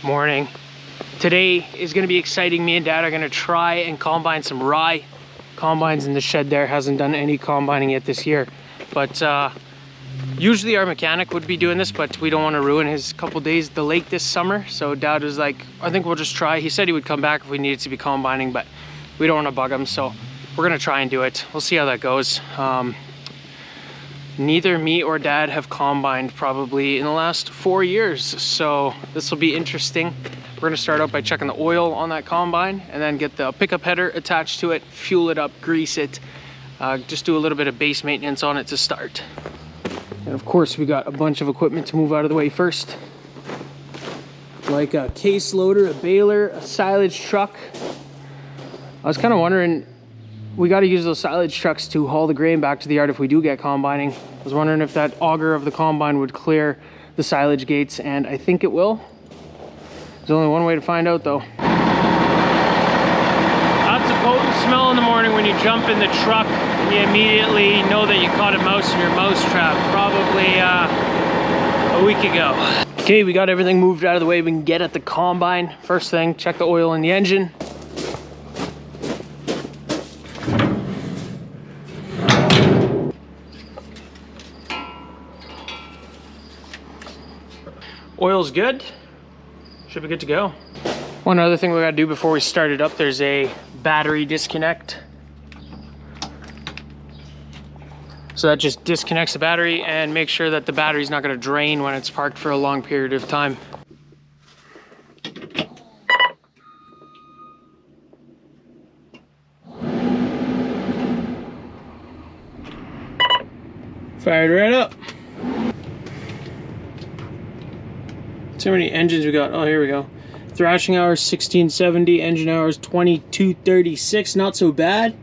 Morning. Today is going to be exciting. Me and Dad are going to try and combine some rye. Combines in the shed there, hasn't done any combining yet this year, but usually our mechanic would be doing this, but we don't want to ruin his couple days at the lake this summer. So Dad was like, I think we'll just try. He said he would come back if we needed to be combining, but we don't want to bug him, so we're going to try and do it. We'll see how that goes. Neither me or Dad have combined probably in the last 4 years, so this will be interesting. We're going to start out by checking the oil on that combine and then get the pickup header attached to it, fuel it up, grease it, just do a little bit of base maintenance on it to start. And of course we got a bunch of equipment to move out of the way first, like a case loader, a baler, a silage truck. I was kind of wondering, we got to use those silage trucks to haul the grain back to the yard if we do get combining. I was wondering if that auger of the combine would clear the silage gates, and I think it will. There's only one way to find out though. That's a potent smell in the morning when you jump in the truck and you immediately know that you caught a mouse in your mouse trap, probably a week ago. Okay, we got everything moved out of the way. We can get at the combine. First thing, check the oil in the engine. Oil's good. Should be good to go. One other thing we gotta do before we start it up, there's a battery disconnect. So that just disconnects the battery and makes sure that the battery's not gonna drain when it's parked for a long period of time. Fired right up. See how many engines we got. Oh, here we go. Thrashing hours 1670, engine hours 2236. Not so bad.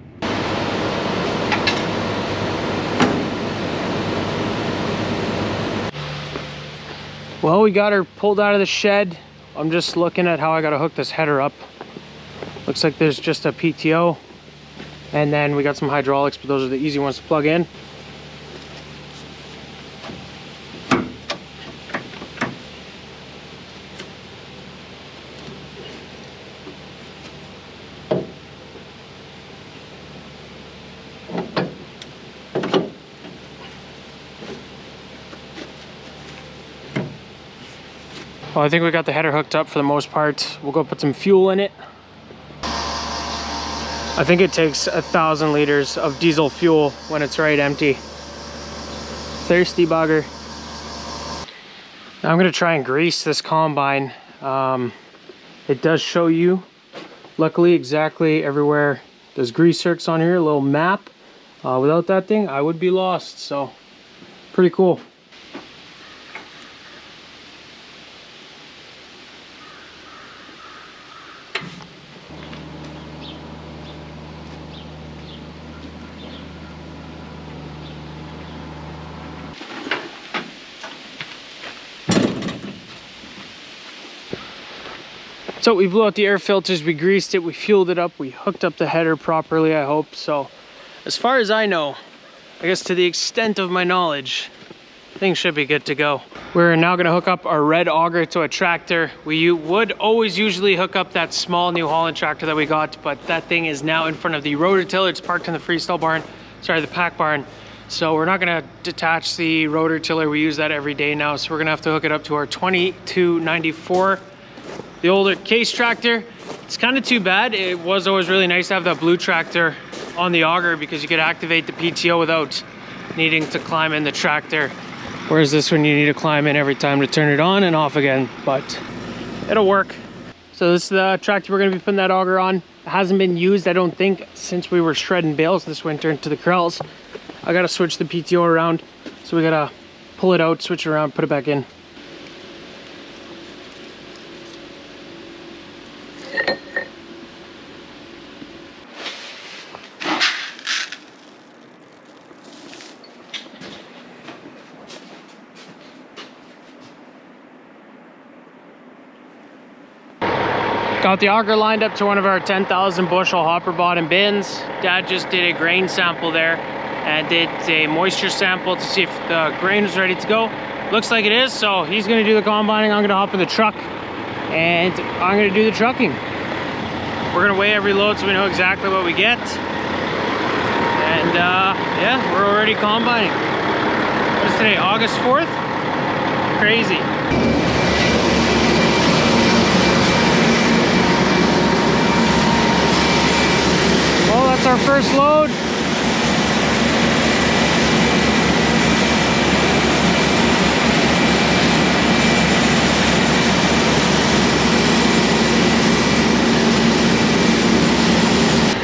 Well, we got her pulled out of the shed. I'm just looking at how I gotta hook this header up. Looks like there's just a PTO, and then we got some hydraulics, but those are the easy ones to plug in. Well, I think we got the header hooked up for the most part. We'll go put some fuel in it. I think it takes 1,000 liters of diesel fuel when it's right empty. Thirsty bugger. Now I'm gonna try and grease this combine. It does show you, luckily, exactly everywhere there's grease zerks on here, a little map. Without that thing, I would be lost, so pretty cool. So we blew out the air filters, we greased it, we fueled it up, we hooked up the header properly, I hope. So as far as I know, I guess to the extent of my knowledge, things should be good to go. We're now gonna hook up our red auger to a tractor. We would always usually hook up that small New Holland tractor that we got, but that thing is now in front of the rototiller. It's parked in the freestyle barn, sorry, the pack barn. So we're not gonna detach the rototiller. We use that every day now. So we're gonna have to hook it up to our 2294. The older case tractor. It's kind of too bad. It was always really nice to have that blue tractor on the auger because you could activate the PTO without needing to climb in the tractor. Whereas this one you need to climb in every time to turn it on and off again, but it'll work. So this is the tractor we're gonna be putting that auger on. It hasn't been used, I don't think, since we were shredding bales this winter into the corrals. I gotta switch the PTO around. So we gotta pull it out, switch it around, put it back in. Got the auger lined up to one of our 10,000 bushel hopper bottom bins. Dad just did a grain sample there and did a moisture sample to see if the grain was ready to go. Looks like it is, so he's gonna do the combining. I'm gonna hop in the truck and I'm gonna do the trucking. We're gonna weigh every load so we know exactly what we get. And yeah, we're already combining. What's today, August 4th? Crazy. Well, that's our first load.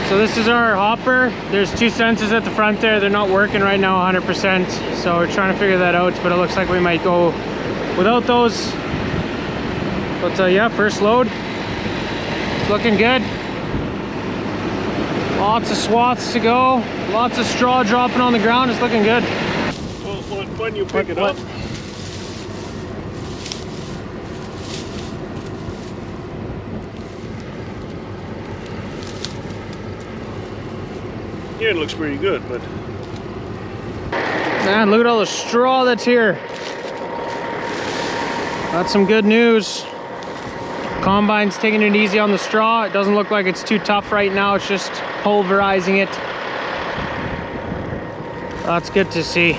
So this is our hopper. There's two sensors at the front there. They're not working right now 100%. So we're trying to figure that out, but it looks like we might go without those. But yeah, first load. It's looking good. Lots of swaths to go. Lots of straw dropping on the ground. It's looking good. Well, when you pick it up. Yeah, it looks pretty good, but... Man, look at all the straw that's here. That's some good news. Combine's taking it easy on the straw. It doesn't look like it's too tough right now. It's just pulverizing it. That's good to see.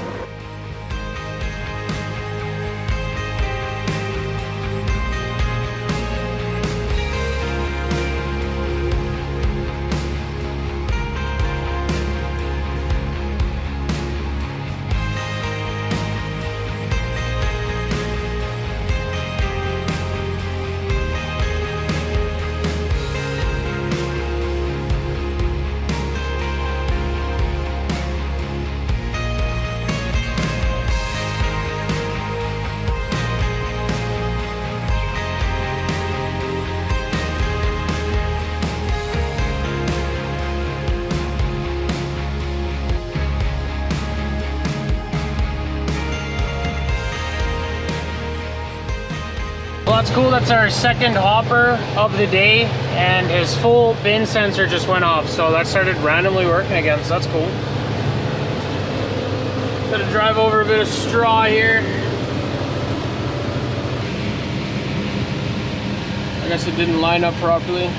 Well, that's cool. That's our second hopper of the day, and his full bin sensor just went off, so that started randomly working again, so that's cool. Gotta drive over a bit of straw here. I guess it didn't line up properly.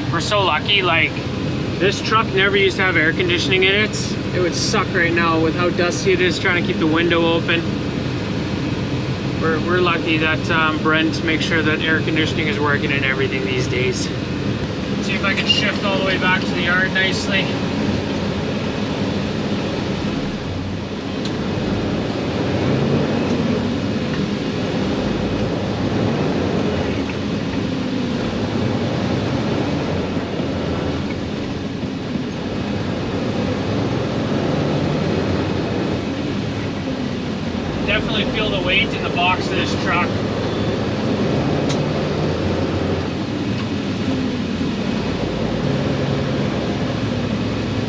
We're so lucky, like, this truck never used to have air conditioning in it. It would suck right now with how dusty it is trying to keep the window open. We're lucky that Brent makes sure that air conditioning is working and everything these days. Let's see if I can shift all the way back to the yard nicely. Definitely feel the weight in the box of this truck.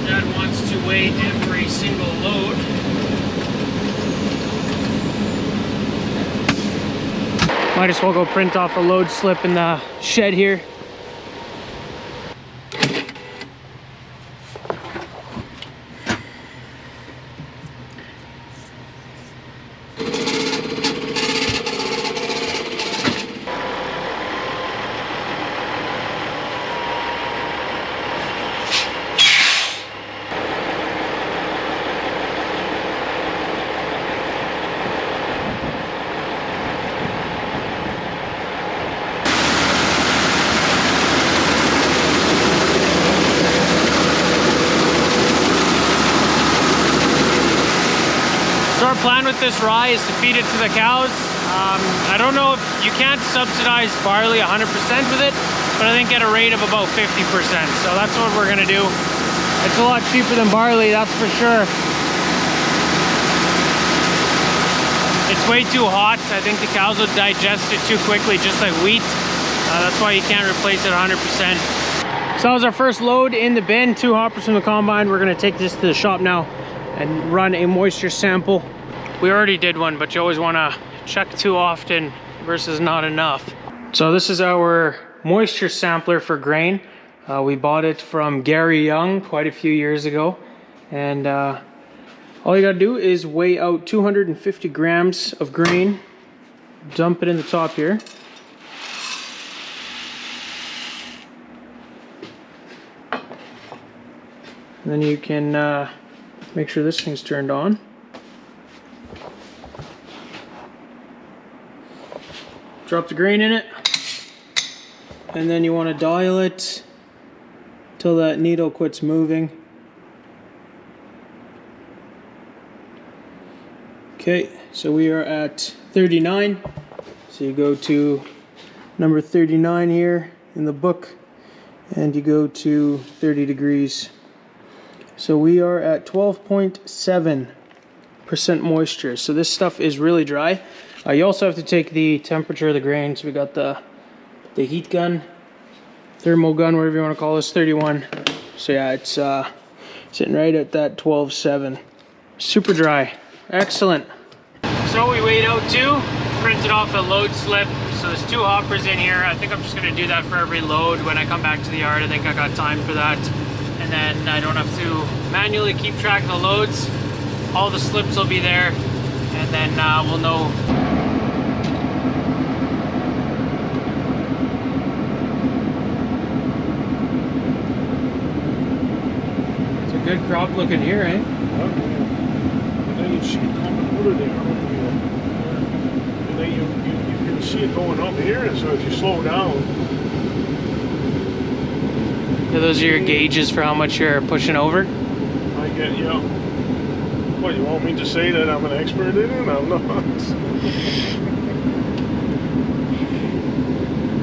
Dad wants to weigh every single load. Might as well go print off a load slip in the shed here. So our plan with this rye is to feed it to the cows. I don't know if you can't subsidize barley 100% with it, but I think at a rate of about 50%. So that's what we're gonna do. It's a lot cheaper than barley, that's for sure. It's way too hot. I think the cows will digest it too quickly, just like wheat. That's why you can't replace it 100%. So that was our first load in the bin, 2 hoppers from the combine. We're gonna take this to the shop now and run a moisture sample. We already did one, but you always wanna check too often versus not enough. So this is our moisture sampler for grain. We bought it from Gary Young quite a few years ago, and all you gotta do is weigh out 250 grams of grain, dump it in the top here. And then you can make sure this thing's turned on. Drop the grain in it, and then you want to dial it till that needle quits moving. Okay, so we are at 39. So you go to number 39 here in the book, and you go to 30 degrees. So we are at 12.7% moisture. So this stuff is really dry. You also have to take the temperature of the grain. So we got the heat gun, thermal gun, whatever you want to call this, 31. So yeah, it's sitting right at that 12.7. Super dry. Excellent. So we weighed out 2, printed off a load slip. So there's 2 hoppers in here. I think I'm just going to do that for every load when I come back to the yard. I think I got time for that. And then I don't have to manually keep track of the loads. All the slips will be there, and then we'll know. It's a good crop looking here, eh? And then you see it coming out of there. And then you can see it going up here, and so if you slow down. So those are your gauges for how much you're pushing over? I get, yeah. What, you want me to say that I'm an expert in it? I'm not.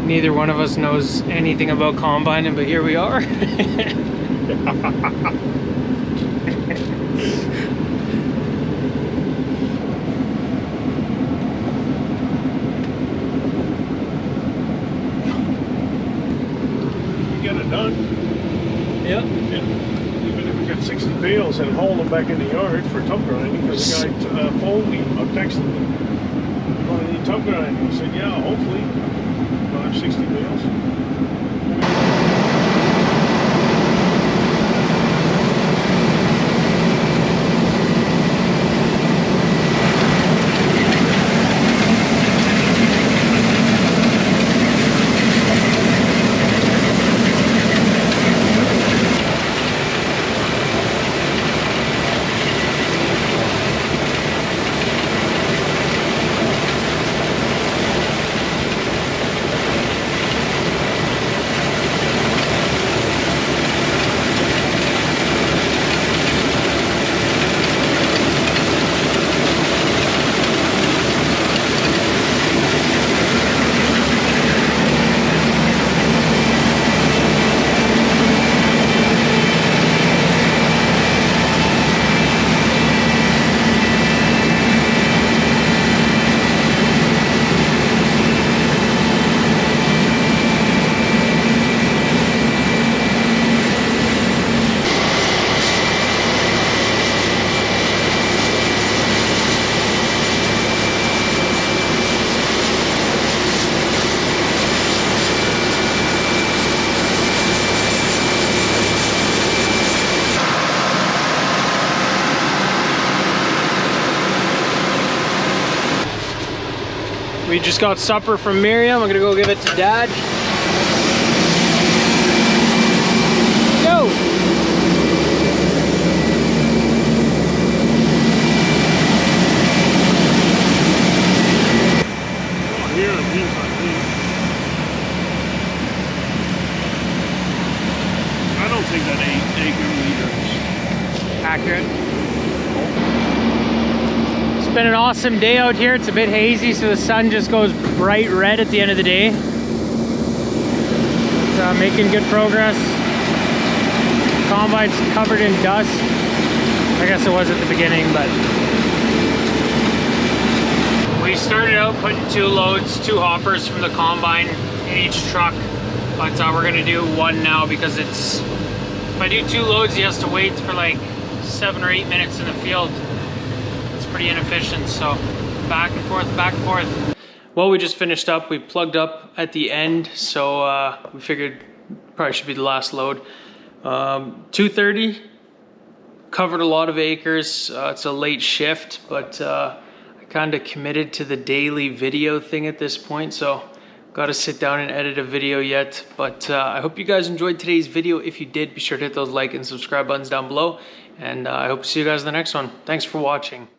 Neither one of us knows anything about combining, but here we are. You get it done. Yep. Even if we got 60 bales and haul them back in the yard for tub grinding, because the guy phoned me or texted me, "You want any tub grinding?" I said, "Yeah, hopefully. I'll have 60 bales." We just got supper from Miriam. I'm gonna go give it to Dad. Go! Oh, here it is, I think. I don't think that acre meter is Accurate. It's been an awesome day out here. It's a bit hazy, so the sun just goes bright red at the end of the day. It's making good progress. Combine's covered in dust. I guess it was at the beginning, but we started out putting 2 loads, 2 hoppers from the combine in each truck, but we're gonna do 1 now because it's, if I do 2 loads, he has to wait for like 7 or 8 minutes in the field. It's pretty inefficient, so back and forth, back and forth. Well, we just finished up. We plugged up at the end, so we figured probably should be the last load. 2:30, covered a lot of acres. It's a late shift, but I kind of committed to the daily video thing at this point, so got to sit down and edit a video yet. But I hope you guys enjoyed today's video. If you did, be sure to hit those like and subscribe buttons down below, and I hope to see you guys in the next one. Thanks for watching.